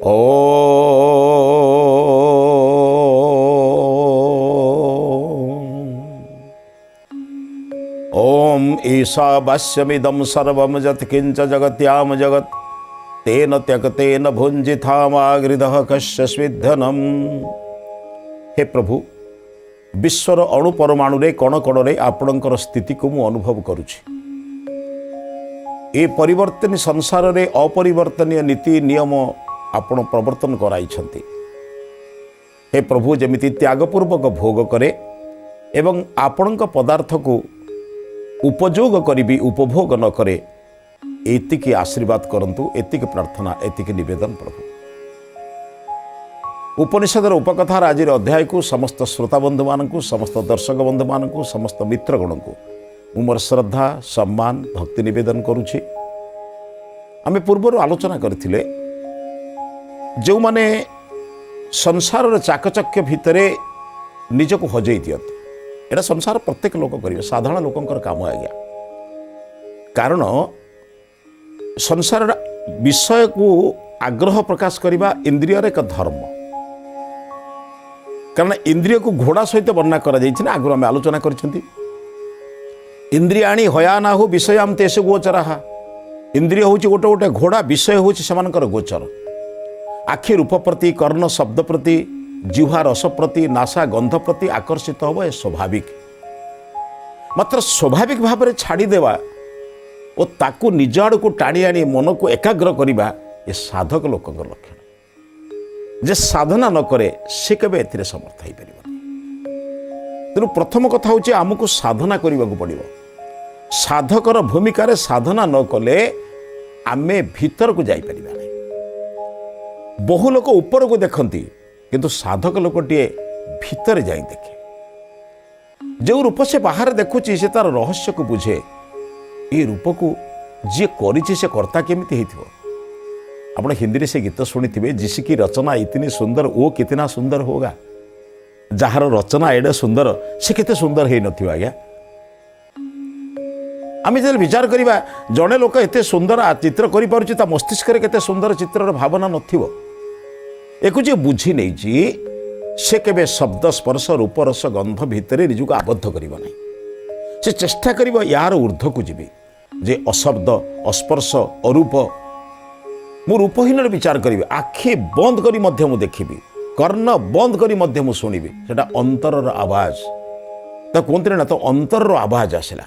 ओम ईशावास्यमिदं सर्वं यत्किंच जगत्याम जगत् तेन त्यक्तेन भुंजिथामागृधः कस्य स्विद्धनम्। हे प्रभु, विश्वर अणु परमाणु रे कण कण रे आपणकर स्थिति को मु अनुभव करुछि। ए परिवर्तन संसार रे अपरिवर्तनीय नीति नियम आपण प्रवर्तन कराइछन्ति। हे प्रभु, जेमिति त्यागपूर्वक भोग करे एवं आपणक पदार्थ को उपयोग करी उपभोग न करे, एतिकी आशीर्वाद करंतु, एतिकी प्रार्थना, एतिकी निवेदन प्रभु। उपनिषदर उपकथार आज अध्याय को समस्त श्रोता बंधु मानू, समस्त दर्शक बंधु मानू, समस्त मित्रगण को मोर श्रद्धा सम्मान भक्ति निवेदन करुछि। आमे पूर्वर आलोचना करथिले जो माने संसार चाकचक्य भितरे निजको हजई दियंती, एटा संसार प्रत्येक लोक करिवे, साधारण लोकंकर काम आज्ञा। कारण संसार विषय को आग्रह प्रकाश करने इंद्रियर एक धर्म। कारण इंद्रिय को घोड़ा सहित वर्णना करा जाइछि ना, आगु आम आलोचना करछन्ति। इंद्रियाणी हयानाहु विषयाम तेषु गोचराः। इंद्रिय होछि गोटे गोटे घोड़ा, विषय होछि सेमानकर गोचर। आखि रूप प्रति, कर्ण शब्द प्रति, जिह्वा रस प्रति, नासा गंध प्रति आकर्षित हो, यह स्वाभाविक। मात्र स्वाभाविक भाव में छाड़देवा और ताकू निज आड़ को टाणी आनी मन को एकाग्र करवा, ये साधक लोक लक्षण। जे साधना न करे से केबे एथिरे समर्थ हो पार। तेणु प्रथम कथा हूँ आमको साधना करने को पड़ो। साधकर भूमिकार साधना न कले आमे भीतर को जाई परिबा नहीं। बहु लोक ऊपर को देखती, किंतु साधक लोकटे भीतर जाई देखे। जो रूप से बाहर देखुची से तार रहस्य को बुझे। ये रूप को जी करिछि से कर्ता केमिति हेथिबो। आपण हिंदी रे से गीत सुनिथिबे, जिसकी रचना इतनी सुंदर वो कितना सुंदर होगा। जहार रचना एडे सुंदर से केते सुंदर हे नथिबो। आज्ञा आमे जब विचार करिबा, जड़े लोक एते सुंदर चित्र करि पारुछि, ता मस्तिष्क रे केते सुंदर चित्रर भावना नथिबो। एको जे बुझी नहीं से केबे शब्द स्पर्श रूप रस गंध भितर निजको आबद्ध करिबो नहीं। से चेष्टा करिबो यार ऊर्ध्व को जीवे, जे अशब्द अस्पर्श अरूप मु रूपहीन विचार करी, आखि बंद करी मध्य मु देखिबी, कर्ण बंद करी मध्य मु शुणिबी। सेटा अंतरर आवाज तो कहते ना, तो अंतरर आवाज आसला,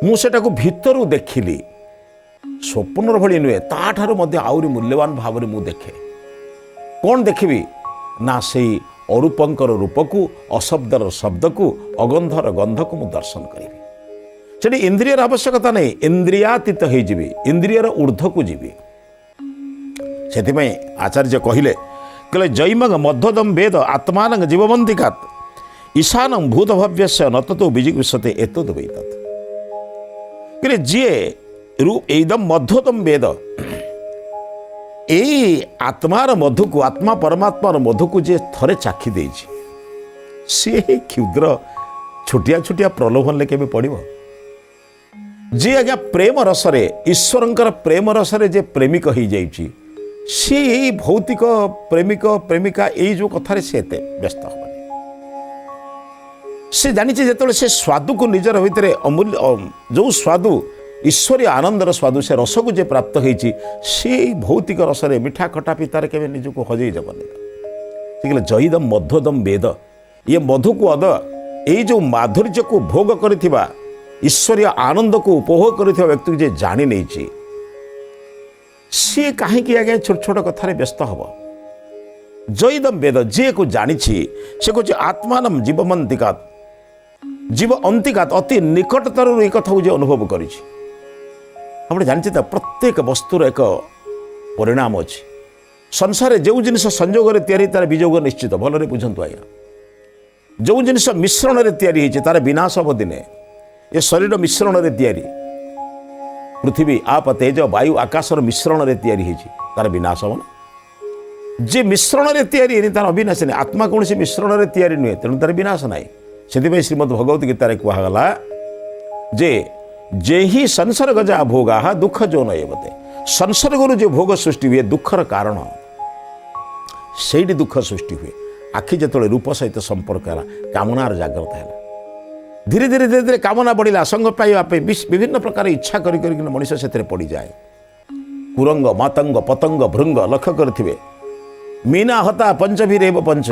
मु सेटाको भितरु देखिली। स्वप्नर भली नुहे, ताठारु मध्य आउरी मूल्यवान भाव में मु देखे। कौन देखिबी ना, से अरूपंकर रूप को, अशब्दर शब्द को, अगंधर गंध को मु दर्शन करी। सेठी इंद्रियर आवश्यकता नहीं, इंद्रियातीत हो जीवी, इंद्रियर ऊर्ध्व को जीवी। से आचार्य कहले जैमग मध्वदम वेद आत्मान जीवबंधिकात् ईशानम भूत भव्यस्य न ततो विजिगुष्यते एतद् वै तत्। कहले जी रूप एकदम मध्वदम वेद, यही आत्मार मधु को, आत्मा परमात्मार मधु को जे थरे चाखी देछि, सी क्षुद्र छोटिया छोटिया प्रलोभन ले केबे पड़िबो। जे आज्ञा प्रेम रसरे, ईश्वरंकर प्रेम रसरे जे प्रेमिक हो जाइछि, सी भौतिक प्रेमिक प्रेमिका यही जो कथार से व्यस्त हेनी। से जानी जिते से स्वादु को निजर भितर अमूल्य जो स्वादु ईश्वरीय आनंदर स्वादु, से रस को जे प्राप्त होती, से भौतिक रसरे मिठा खटा पितार के निजको हजई जबनी। जईदम मध्वदम वेद, ये मधु को अद, यही जो माधुर्य को भोग करिथिबा, ईश्वरीय आनंद को उपभोग करिथिबा व्यक्ति जे जानी नहीं, सी कहीं आगे छोट छोट कथार व्यस्त हम। जईदम वेद, जे को जानी से कह आत्मान जीवमंतिकात्, जीव अंतिकात्, अति निकटतर ये कथा जो अनुभव कर। जानते प्रत्येक वस्तुर एक परिणाम अच्छी। संसार जो जिनिस संजोग तार विजोग निश्चित। भलरे बुझंतु आज्ञा, जो जिनिस मिश्रण से तार विनाश हम दिने। ये शरीर मिश्रण से पृथ्वी आप तेज वायु आकाशर मिश्रण से तार विनाश हम ना। जे मिश्रण से तार अविनाश नहीं। आत्मा कौन से मिश्रण से नुहे, तेणु तार विनाश ना। से श्रीमद् भगवत गीतार कहगला जे ही संसर्ग जा भोगा दुख जो नयवते। संसर्गରୁ जो भोग सृष्टि हुए दुखर कारण से दुख सृष्टि हुए आखि जो रूप सहित संपर्क है कामनार जागृत है धीरे धीरे धीरे धीरे कामना बढ़ला संग पाइबापी विभिन्न प्रकार इच्छा कर मनुष्य से पड़ जाए कुरंग मातंग पतंग भृंग लक्ष्य करेंगे मीना हता पंचभीर पंच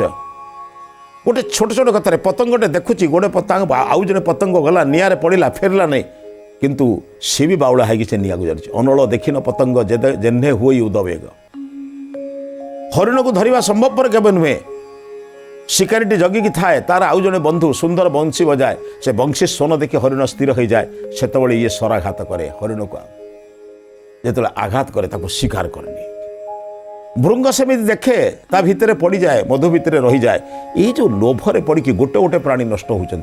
गोटे छोट छोट कथार पतंगटे देखुची गोटे पतंग आउ जड़े पतंग गला निआरे पड़ा फेरला नहीं किंतु सी भी बाउला है से निया गुजर अनल देखिन पतंग जेन्हे हुई उदवेग हरिण को धरवा संभवपर केवे नुहे शिकारीटी जगिकी थाए तार आउ जड़े बंधु सुंदर बंशी बजाए से बंशी स्वन देखि हरिण स्थिर हो जाए से ये स्वराघात करे हरिण को जो आघात करे शिकार करनी भृंग सेमि देखे ता भितर पड़ जाए मधु भितर रही जाए ये जो लोभरे पड़ी गोटे गोटे प्राणी नष्ट होती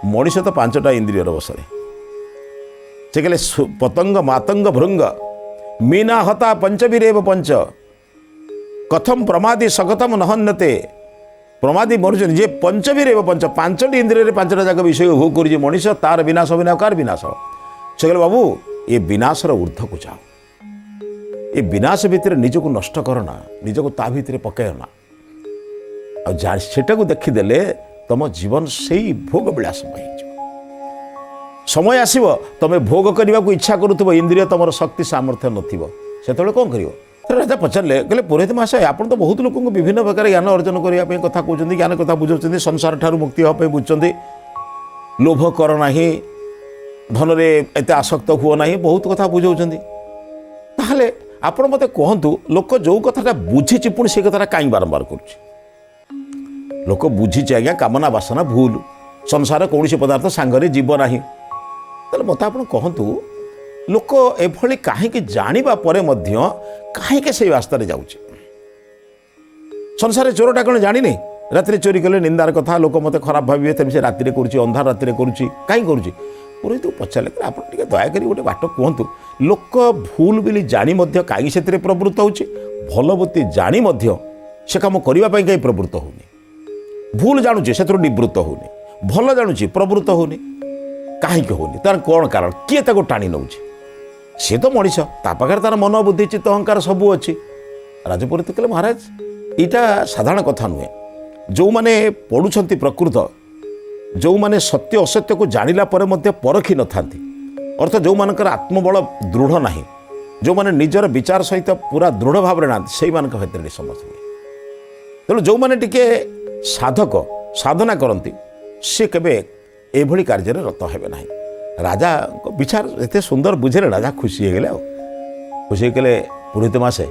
मनीष तो 5टा इंद्रियर बसरे से कहले पतंग मातंग भृंग मीना हता पंचवीरेव पंच कथम प्रमादी सकथम नहन्यते प्रमादी मरुचन जे पंचवीरेव पंच 5टी इंद्रिय 5टा जाक विषय भोग कर मनीष तार विनाश बिना कार विनाश से कहले बाबू ये विनाशर ऊर्ध्व को जाओ ये विनाश भितर निजक नष्ट करना निजक ता भितर पकड़ना आटा को देखीदे तुम जीवन से भोग विलास समय आसब तुम भोग करने को इच्छा करुव इंद्रिय तुम शक्ति सामर्थ्य नत कौन कर राजा पचारे कहले पुरोहित महाशय आप तो बहुत लोक विभिन्न प्रकार ज्ञान अर्जन करने कथा कहते ज्ञान कथा बुझाऊँ संसार ठार मुक्ति हाँ बुझे लोभ कर ना धन एत आसक्त हुआ ना बहुत कथा बुझाऊँ ताहले आपण मते कहतु लोक जो कथाटा बुझी पुणी से कथा कहीं बारंबार कर लोक बुझी आज्ञा कामना बासना भूल संसार कौन पदार्थ सांगरे जीव ना तेल मत आप कहतु लोक एभली कहीं जाना कहीं से रास्तार जाऊँ संसार चोरटा कौन जानी राति चोरी कले निंदार कथा लोक मत खराब भावे तेज से राति अंधार राति कहीं करुँच पुरोहित पचारे आप दयाकोरी गोटे बाट कहतु लोक भूल बोली जानी कहीं से प्रवृत्त होची भलबती जानी से कम करने कहीं प्रवृत्त होनी भूल जानुची से निवृत्त होनी भल जानुची प्रवृत्त होनी कहीं होनी तार कौन कारण किए ताको टाणी नौ सी तो मनीष पाखे तार मन बुद्धि चित्त अहंकार सबू अच्छी राजपुरोहित कहले महाराज यहाँ साधारण कथा नुहे जो मैंने पढ़ुंट प्रकृत जो मैंने सत्य असत्य को जानिला पर मध्य परखी न था अर्थ जो मानकर आत्मबल दृढ़ ना जो मैंने निजर विचार सहित पूरा दृढ़ भाव ना से क्षेत्र में समझ हुए तेणु जो मैंने टिके साधक साधना करती सी केवे एभली कार्य रत हे ना राजा विचार एत सुंदर बुझे राजा खुशी हो गले खुशी होगले पुरोहित मासे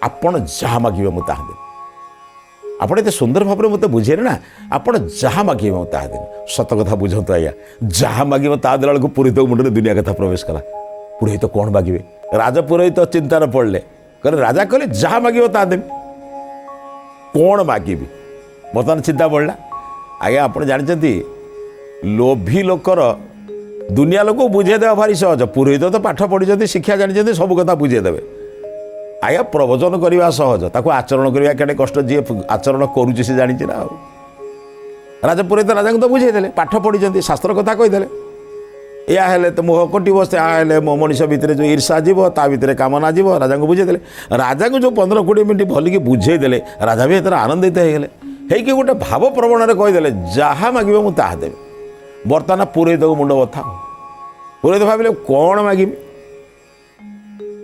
आपण जहाँ मागे मुझे ताहा देवी आपड़ एत सुंदर भाव में मत बुझे ना आप जहाँ मागे ता दिन सत कथा बुझत आज्ञा जहाँ मागे ता देला को पुरोहित मुंडे दुनिया कथा प्रवेश कला पुरोहित कौन मागे राजा पुरोहित चिंतार पड़े कहले राजा कहले जहाँ मागे ता देवी कौन मागे बर्तमान चिंता पड़ा आज्ञा आप जानते लोभी लोकर दुनिया लोक बुझेदेवा भारी सहज पुरोहित तो पाठ पढ़ी शिक्षा जानते सब कथा बुझेदेवे आज्ञा प्रवचन करने सहज ताको आचरण करने के कष्ट जी आचरण करुचे से जानी ना राजा पुरोहित राजा को तो बुझेदे पाठ पढ़ी शास्त्र कथा कहीदे या हेले तो मोह कटिब से मो मनीष भितर जो ईर्षा जीव ता भितर कामना जीव राजा को बुझेदे राजा को जो 15-20 मिनट भलिकी बुझेदे राजा भी एतर आनंदित होगले है गोटे भाव प्रवण कहीदे जहाँ मागे मुझे ताहा देवी बर्तमान पुरोहित को मुंड बथा पुरोहित भाविले कौन मागिबी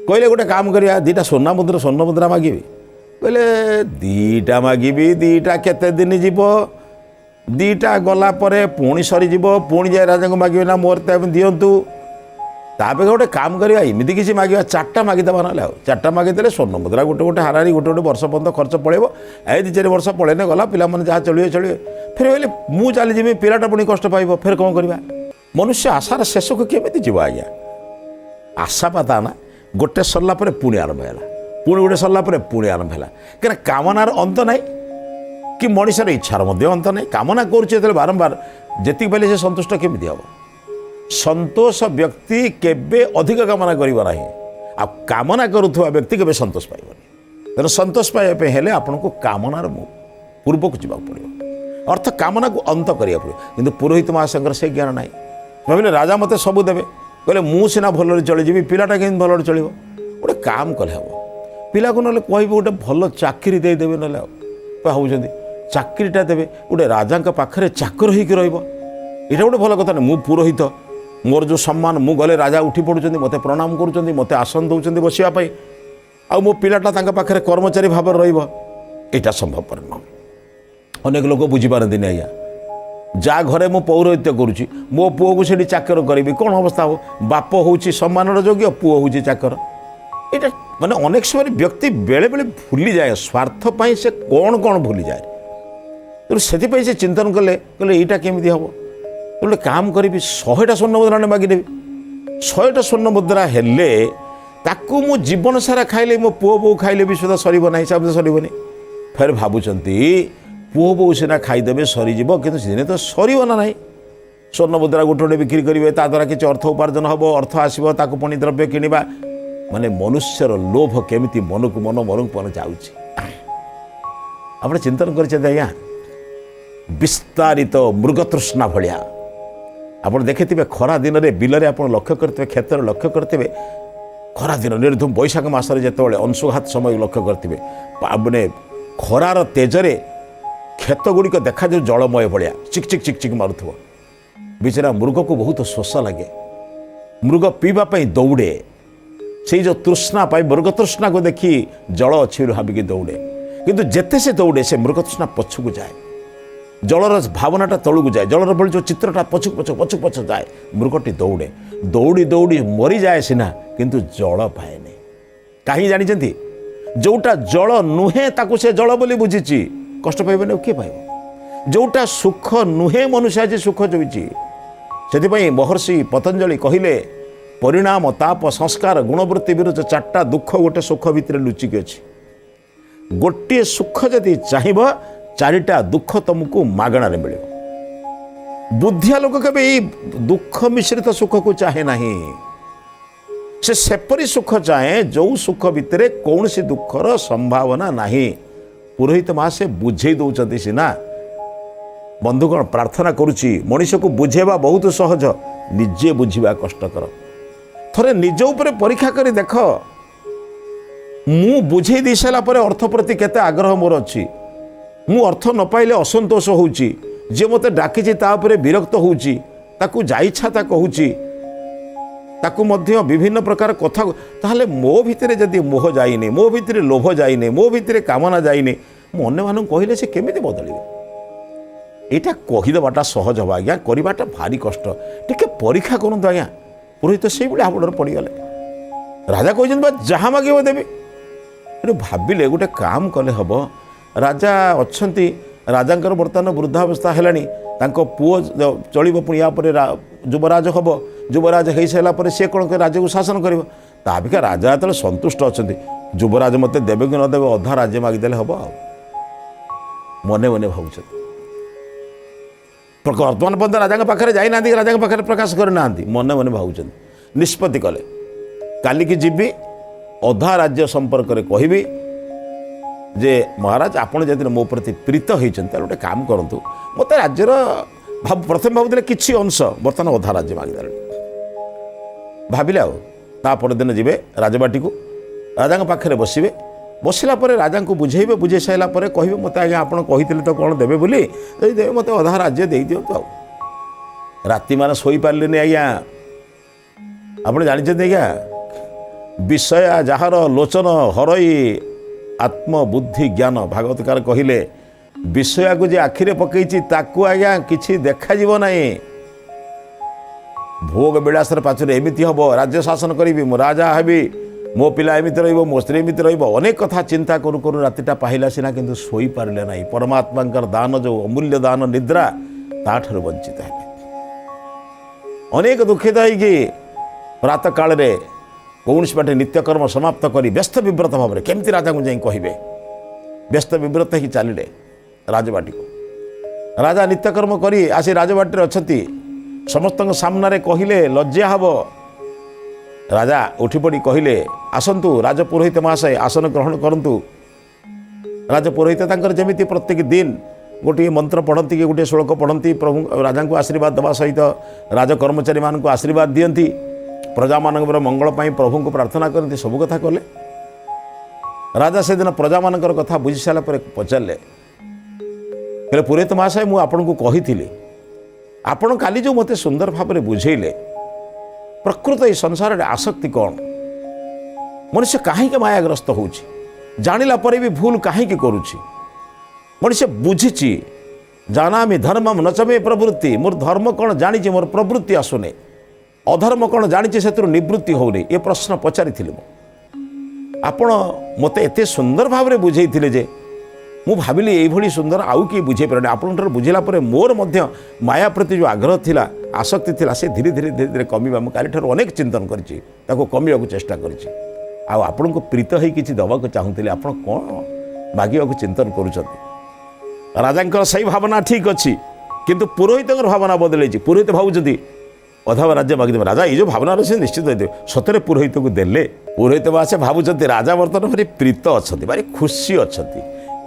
कहले गोटे काम करिया 2टा स्वर्ण मुद्रा मागिबी कहले 2टा मागिबी 2टा केते दिन जीव 2टा गला परे पुणी सरीज पुणी जाए राजा को मागे ना मोर दिंतु तापे गोटे काम करिया एमती किसी मागे 4टा मागिदेवा ना 4टा मागिदे स्वर्ण मुद्रा गोटे गोटे हारारी गोटे गोटे वर्ष पर्यंत खर्च पड़ेब ए 2-4 वर्ष पड़ेने गला पिला जहाँ चलिए चलिए फिर कहले मु चलीजी पिलाटा पुणी कष्ट पाइब फिर कौन करवा मनुष्य आशार शेष को केमी जीव आज्ञा आशा पाता ना गोटे सरला पर पुणी आरंभ है पुणी गोटे सरला पर पुणी आरंभ है क्या कामनार अंत ना कि मनीषर इच्छार अंत ना कामना कर बारंबार जी पाले से संतुष्ट केमी हम संतोष व्यक्ति केबे अधिक कामना करना आ कामना करुवा व्यक्ति केबे संतोष पाइबनी तेना संतोष पाइबा हेले आपन को कामनार पूर्व को जावाक पड़ो अर्थ कामना को अंत करिया पड़ो किंतु पुरोहित महाशंकर से ज्ञान ना भाविले राजा मते सबू देवे कहले मु सिना भलरे चली जीवी पिलाटा केमती भलरे चलिबो गोटे काम कले हम पिला को ना कह गोटे भल चाकरी देदेवे ना भावुं चाकरीटा देवे गोटे राजा पाखे चाकर होकर रहा गोटे भल कथा नहीं मु पुरोहित मोर जो सम्मान मु गले राजा उठी पड़ुं मत प्रणाम करुँच मत आसन दौरान बसापी आ मो पिलाटा पाखे कर्मचारी भाव रहा संभवपर नुह अनेक लोक बुझीपारती आज्ञा जा घरे मु पौरोहित्य करुँची मो पुओ को से चाकर करी कौन अवस्था हो बाप हूँ सम्मान योग्य पुओ हूँ चाकर यहाँ माने अनेक समय व्यक्ति बेले बेले भूली जाए स्वार्थपाई से कौन कौन भूली जाए तो से चिंतन कले कहले यहाँ केमी हम गोटे काम करी 100टा स्वर्ण मुद्रा मागिदेवी 100टा स्वर्ण मुद्रा हेले ताकू मु जीवन सारा खाइले मो पुओ बो खाइले भी सुधा सर ना हिसाब से सरबनी फेर भावुंट पुओ बो सीना खाईदे सरीज कि दिने तो सरना ना स्वर्ण मुद्रा गोटे गोटे बिक्री करेंगे द्वारा किसी अर्थ उपार्जन हम अर्थ आसो ताकू पुणी द्रव्य किणवा माने मनुष्यर लोभ केमिति मन को मन जाऊँच आप चिंतन कर विस्तारित मृगतृष्णा भाया आप देखिए खरा दिन में बिलरे आप लक्ष्य करेंगे क्षेत्र लक्ष्य करेंगे खरा दिन निर्धूम बैशाख मासरे जिते अंशुघात समय लक्ष्य करेंगे माने खरार तेजरे क्षेत गुड़िक देखा जो जलमय भाया चिक चिक चिक चिक मारुव बेचारा मृग को बहुत शोष लगे मृग पीवाई दौड़े से जो तृष्णा पाई मृग तृष्णा को देखी जल अच्छी भाविकी दौड़े किंतु जेते से दौड़े से मृग तृष्णा पछकू जाए जलर भावनाटा तलू जाए जलर बड़ी जो चित्रटा पछक पछक पछक पछक जाए मृगटी दौड़े दौड़ी दौड़ी मरी जाए सीना किंतु जल पाए नहीं कहीं जानी जोटा जल नुहे ताकू से जल बोली बुझी कष्ट पाइबे किए पाइब जोटा सुख नुहे मनुष्य आज सुख जोईची से महर्षि पतंजलि कहले परिणाम ताप संस्कार गुणवृत्ति विरुद्ध 4टा दुख गोटे सुख भितर लुचिकी अच्छी गोटे सुख जदि चाहब 4टा दुख तुमको मागणार मिल बुद्धिया लोक के दुख मिश्रित सुख को चाहे ना से सेपरी सुख चाहे जो सुख भितर कौन सी दुखर संभावना नहीं पुरोहित माँ से बुझे दौरान सीना बंधुगण प्रार्थना करुच्ची मनीष को बुझेवा बहुत सहज निजे बुझा कष्टकर थरे निज उपर परीक्षा करी देख मु बुझे दी सारापर अर्थ प्रति केते आग्रह मोर अच्छी मु अर्थ न पाइले असंतोष होउची जे मते डाकिछि ता उपरे विरक्त होउची ताकू जाइछा ता कहूची ताकू मध्य विभिन्न प्रकार कथा ताहले मो भितरे जदि मोह जाइने मो भितरे लोभ जाइने मो भितरे कामना जाइने मु अन्य मानन कहिले से केमिति बदलिबे एटा कहीदेवाटा सहज हम आज्ञा करवाटा भारी कष्ट टिके परीक्षा करतु आज्ञा पुरोहित से भाई हाबड़े पड़गले राजा कहते जहाँ मागे देवी ये भाविले गोटे काम कले हम राजा अच्छा राजा बर्तमान वृद्धावस्था है पुओ चलो पुणी या युवराज हम युवराज हो सारापर सी कौन राज्य को शासन कर ताबिका राजा जो संतुष्ट अच्छा युवराज मत देवे कि नदेवे अधा राज्य मागिदेले हम आ मने मने भावुं वर्तमान पर्यटन राजा पाखे जाना राजा पाखे प्रकाश करना मने मने भावुं निष्पत्ति कले काली की जीवी अधा राज्य संपर्क में कहबी जे महाराज आपड़ जब मो प्रति प्रीत होते गोटे काम करूँ मत राज्यर प्रथम भावुले किसी अंश बर्तमान अधा राज्य मागिदे भाविले आपर दिन जी राजबाटी को राजा पाखे बसवे बसला राजा को बुझेबे बुझे सारापर कहे मत आज्ञा आप कही तो कौन देवे बोली देवे मत अधा राज्य दे दिंतु राति मान शोई पारे आज्ञा आप जानते आज्ञा विषया जार लोचन हरई आत्मबुद्धि ज्ञान भागवतकार कहले विषया को जे आखिरे पकईची ताकू आज्ञा किछि देखा जीव नाही भोग विलासर पाछरे एमिति हबो राज्य शासन करी मो राजा हेबी मो पिला एमिति रहिबो मो स्त्री एमिति रहिबो अनेक कथा चिंता करू करू रातिटा पाहिला सिना किंतु सोई पारले नाही परमात्मांकर दान जो अमूल्य दान निद्रा ताठर वंचित है अनेक दुखित है कि प्रातः काल रे कौन बाटे नित्यकर्म समाप्त करी व्यस्त विव्रत भाव में केमती राजा को जाई कहिबे व्यस्त विव्रत ही चलिले राजबाटी को राजा नित्यकर्म करी आसी राजबाटी अच्छी समस्त सामने कहले लज्जा हब राजा उठी पड़ी कहले आसतु राजपुरोहित महाशय आसन ग्रहण करंतु राजपुरोहित जमी प्रत्येक दिन गोटे मंत्र पढ़ती कि गोटे श्लोक पढ़ती प्रभु राजा को आशीर्वाद देवा सहित राजकर्मचारी मान आशीर्वाद दियंती प्रजामानଙ୍କର मंगल ପାଇଁ प्रभु को प्रार्थना करते सब कथा कले। राजा से दिन प्रजामानଙ୍କର कथा बुझी सारा पर पचारे कहले पुरोहित महाशय मु आपन को कही आपण काली जो मते सुंदर भाव में बुझेले प्रकृत ये संसार आसक्ति कौन मनुष्य कहीं मायाग्रस्त हो जानिला पर भी भूल कहीं करुच्ची मनुष्य बुझी जानामि धर्मम नचमे प्रवृत्ति मोर धर्म कौन जानी मोर प्रवृत्ति आसुने अधर्म कौन जानी से निवृत्ति होने ये प्रश्न पचारि आपण मते एते सुंदर भाव में बुझे जे मु भाविली ये सुंदर आउ किए बुझे पारे आपण बुझेला मोर मध्य माया प्रति जो आग्रह थिला आसक्ति थिला से धीरे धीरे धीरे धीरे कमिबा मु काली ठार अनेक चिंतन करछि ताको कमिबा को चेष्टा करछि आपण को प्रीत है किछि दबा को चाहूतिले आपण कोन मागिबा को चिंतन करूछथि। राजांकर सही भावना ठीक अछि किंतु पुरोहितंकर भावना बदलै छि। पुरोहित भावुछथि अधा राज्य मागिदेवे राजा ये जो भावना से निश्चित देते सतरे पुरोहित को देले पुरोहित से भावुंट राजा बर्तमान भारी प्रीत अच्छा भारी खुशी अच्छा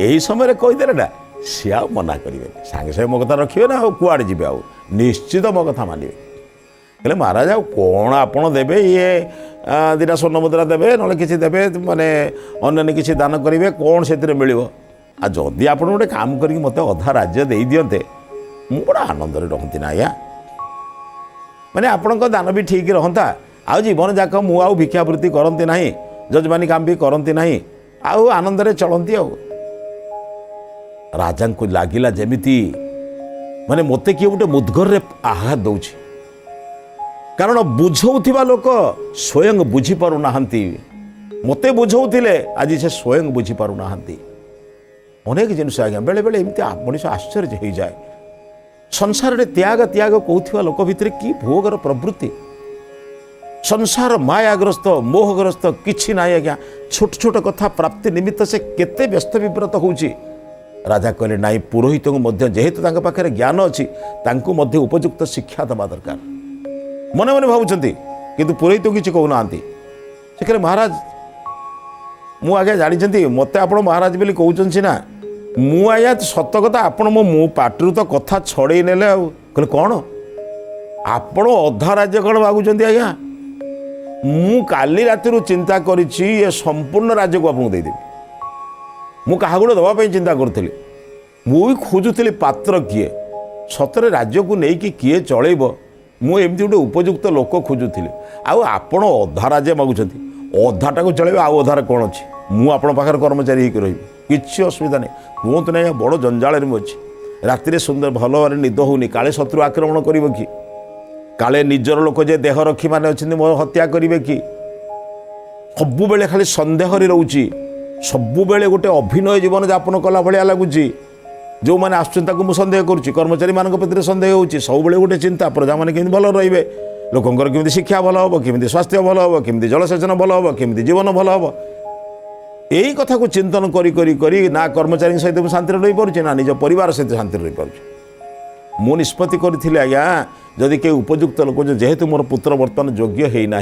यही समय कहीदे ना सी आ मना करेंगे सागे सागे मो कथा रखिए ना कुआड़े जी आउ निश्चित मो कथा मानवे कहले महाराज आ कौन आपड़ देवे ये दुटा स्वर्ण मुद्रा देवे ना कि देवे माने अन्य किसी दान करेंगे कौन से मिल जदि आप गोटे काम करके मत अधा राज्य दे दिंते मु बड़ा आनंद रहती ना आज्ञा माने आपण दान भी ठीक रहता आउ जीवन जाक मु आउ भिक्षावृत्ति करती ना जजमानी काम भी करती ना आउ आनंद चलती आउ राजा को लगिला जमीती माने मते किए गोटे मुद्गर रे आघात दौछि कारण बुझौथिबा लोक स्वयं बुझी पारु नाहंती मते बुझौथिले आज से स्वयं बुझी पारु नाहंती अनेक जिनिस आज्ञा बेले बेले एमती मनुष्य आश्चर्य हो जाए संसार रे त्याग त्याग कहूथिबा लोक भितर की भोगर प्रवृत्ति संसार मायाग्रस्त मोहग्रस्त किछि ना आज्ञा छोट छोट कथा प्राप्ति निमित्त से केते व्यस्त विव्रत होउछि। राजा कहले नाई पुरोहित को मध्य जेहेतु तांका पाखरे ज्ञान अच्छी तांको मध्य उपयुक्त शिक्षा दबा दरकार मने मने भावुछंती किंतु पुरोहित किछि कहूना से कहले महाराज मु आगे जानी मते आपण महाराज बोली कहउछन सिना मु आया सत कथा आपण मो पाटरू तो कथा छड़े नेले कहले कौन आपण अधा राज्य कौन मागुछंती आज्ञा मु काली राति चिंता करिछि ये संपूर्ण राज्य को आपको देदेवी मु क्या गोटे दवाई चिंता करी मुझे खोजुली पात्र किए सतरे राज्य को लेकिन किए चलैब मुझे गोटे उपयुक्त लोक खोजुली आपण अधा राज्य मागुंट अधाटा को चलैब आउ अधार कौन अच्छी मुझे कर्मचारी होकर रही किसी असुविधा नहीं कहतु ना बड़ जंजाल अच्छी राति सुंदर भल भाव निद होनी काले शत्रु आक्रमण कर कि काले निजर लोक जे देह रखी मैंने अच्छे मो हत्या करेंगे कि सबु बेले खाली सन्देह रोचे सबु बेले गोटे अभिनय जीवन यापन कला भाया लगुच जो मैंने आसुच्च सन्देह करुच्ची कर्मचारी मान प्रति सन्देह होची सब बेले गोटे चिंता प्रजा मैंने केमी भल रे लोकंर केमी शिक्षा भल हम केमी स्वास्थ्य भल हम केमी जलसेचन भल हम केमी जीवन भल हम यही कथा को चिंतन करी ना कर्मचारी सहित शांति रही पारे ना निज परिवार सहित शांति रही पारे मु निष्पत्ति करी आज्ञा जदि के उपयुक्त लोक जेहेतु मोर पुत्र बर्तमान योग्य होना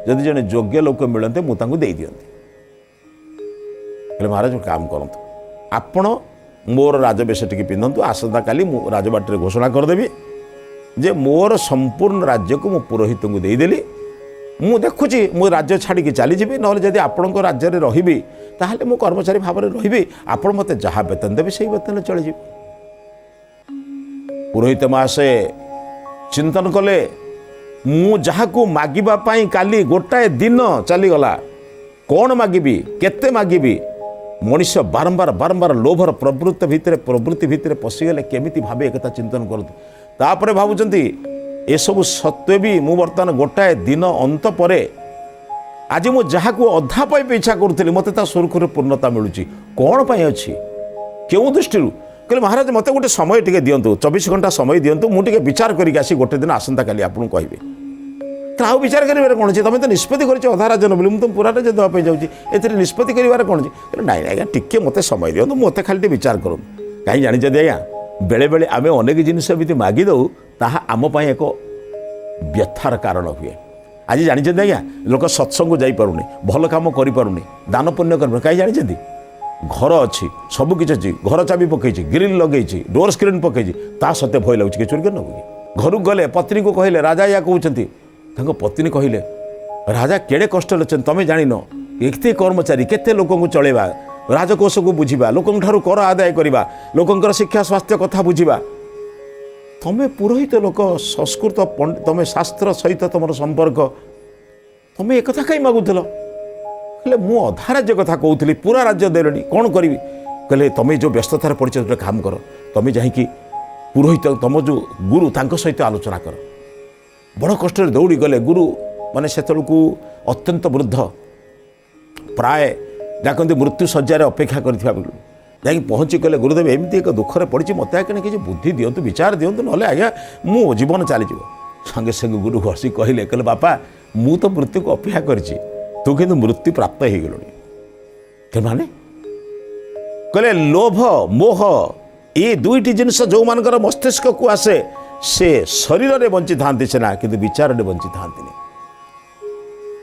जदि जड़े योग्य लोक मिलते मुझे दे दियंती महाराज काम करतु आपण मोर राजवेश टी पिंधतु आसंता काली राजबाट घोषणा करदेवी जे मोर संपूर्ण राज्य को मु पुरोहित को देदेली मु देखुची मु राज्य छाड़ी चली जी ना जदि आपण राज्य में रही ताहले मु कर्मचारी भाव में रही आपण मत जहाँ वेतन देवी से वेतन चली पुरोहित महाशय चिंतन कले मु जहाँ को मागिबापाई काली गोटाए दिन चलीगला कौन मागिबी केते मागिबी मनुष्य बारंबार बारंबार लोभर प्रवृत्ति भितर पशिगले केमिति भावे एक चिंतन करतु तापर भावुचंती ए सब सत्वे भी मु बर्तमान गोटाए दिन अंत परे आज मु जहाँ को अधा पाइप इच्छा करुली मत सुरखुरी पूर्णता मिलूँ कौन पाई अच्छी क्यों दृष्टि कहले महाराज मत गोटे समय टे दिंतु 24 घंटा समय दिंतु मुझे विचार करके आसी गोटे दिन आसंता काली आपको कहबी आउ विचार कर कौन अच्छे तुम तो निष्पत्ति कर अधा राज्य नबी मुझे पूरा राज्य देवाई जाऊँगी ए निष्पत्ति कर कौन अच्छे ना आज्ञा टिके मत समय दिंतु मत खाली विचार करूँ कहीं जानी आज्ञा बेले बेले आम अनेक जिनिस मागिदे ताहा आम एक व्यथार कारण हुए आज जानी आज्ञा लोक सत्संग जापरूनी भल कम करें दान पुण्य कर कहीं जानी घर अच्छी सबकि अच्छी घर चाबी पकई ग्रिल लगे डोर स्क्रीन पकई ता सत्य भय लगुच चोरी कर नब घर गले पत्नी को कहले राजा या कहते पत्नी कहले राजा केड़े कष्ट अच्छे तुम जान एते कर्मचारी केते लोक चलैबा राजकोष को बुझा लोक कर आदाय करवा लोकंर शिक्षा स्वास्थ्य कथा बुझा तुम पुरोहित लोक संस्कृत तुम शास्त्र सहित तुम संपर्क तुम एक कहीं मागुल कहले मु अधा राज्य कथा कहूली पूरा राज्य देली कौन करी कहले तुम जो व्यस्ततार पड़े गोटे काम कर तुम जाकि पुरोहित तुम जो गुरु सहित आलोचना कर बड़ कष्ट दौड़ी गले गुरु माने से अत्यंत वृद्ध प्राय डाकती मृत्यु शज्यार अपेक्षा करथिबा जाकि पहुँची कहले गुरुदेव एमती एक दुखरे पड़ी मत आगे किसी बुद्धि दिंतु विचार दिंतु ना आज्ञा मो जीवन चलीज संगे संगे गुरु हसी कहले कहले बापा मु तो मृत्यु को अपेक्षा करी तू कि मृत्यु प्राप्त हो गलु माने कहले लोभ मोह ये दुईटी जिनस जो मानकर मस्तिष्क को आसे से शरीर में बंची था सीना कि विचार में बंची था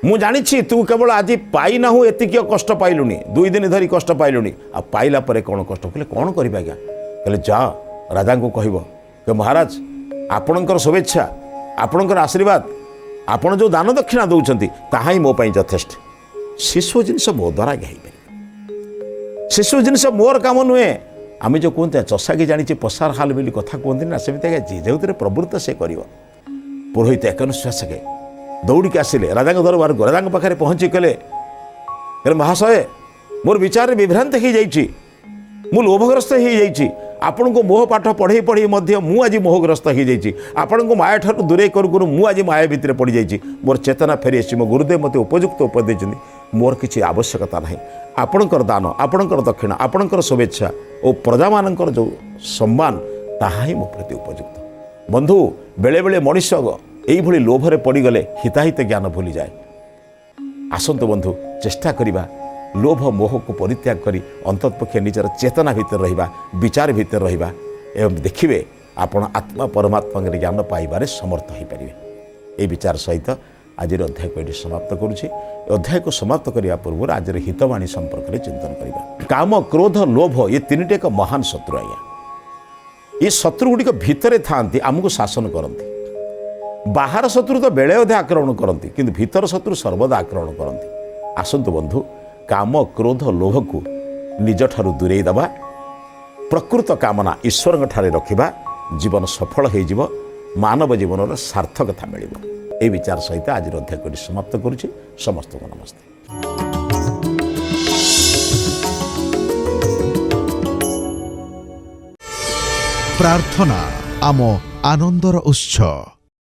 मु जानी तू केवल आज पाई ना एतिक कष्ट पाइलुनी 2 दिन धरी कष्ट पाइलुनी आ पाइला परे कौन कष्ट कहले कौन कर आज्ञा कहले जा राजा को कह कि महाराज आपणकर शुभेच्छा आपणकर आशीर्वाद आपण जो दान दक्षिणा दौरान ताहा ही मो यथेष्ट शिशु जिनस मो द्वारा आज्ञा शिशु जिनस मोर काम नुहे आम जो कहते चषा की जानी पसार हाल बोली कथा कहते ना सेमती आज्ञा जी जो प्रवृत्त से कर पुरोहित एकनिश्वास के दौड़िक आसिले राजा दरबार को राजा पाखे पहुँची कहले महाशय मोर विचार विभ्रांत हो जाइए मु लोभग्रस्त हो जाइए आपण को मोह पाठ पढ़े पढ़े मु आज मोहग्रस्त हो जाइए आपण को माया ठार दूरे करू करू मु आज माया भितर पड़ जाइए मोर चेतना फेरी आसी मो गुरुदेव मत उपयुक्त उपदेश मोर किसी आवश्यकता ना आपणकर दान आपणकर दक्षिणा आपणकर शुभेच्छा और प्रजा मानकर जो सम्मान ताहा ही मो प्रति उपयुक्त बंधु बेले बेले मनुष्य यही लोभरे पड़गले हिताहित ज्ञान भूली जाए आसंतु बंधु चेष्टा करिबा लोभ मोह को परित्याग करी अंततपक्षे निजर चेतना भितर रहिबा विचार भितर रहिबा एवं देखिए आपण आत्मा परमात्मा ज्ञान पाइबारे समर्थ हो पारे ये विचार सहित आज अध्याय को ये समाप्त करुच्छे अध्याय को समाप्त करने पूर्व आज हितवाणी संपर्क में चिंतन करवा काम क्रोध लोभ ये तीनटे एक महान शत्रु आज्ञा ये शत्रु गुड़िक भितर था आमको शासन करती बाहर शत्रु तो बेले अधे आक्रमण करती किंतु भीतर शत्रु सर्वदा आक्रमण करती आसंतु बंधु काम क्रोध लोभ को निज ठारू दूरे दबा प्रकृत कामना ईश्वर ठारे रखिबा जीवन सफल हो मानव जीवन सार्थकता मिल ए विचार सहित आज अध्याय को समाप्त करुच्ची समस्त को नमस्ते। प्रार्थना आम आनंदर उत्स।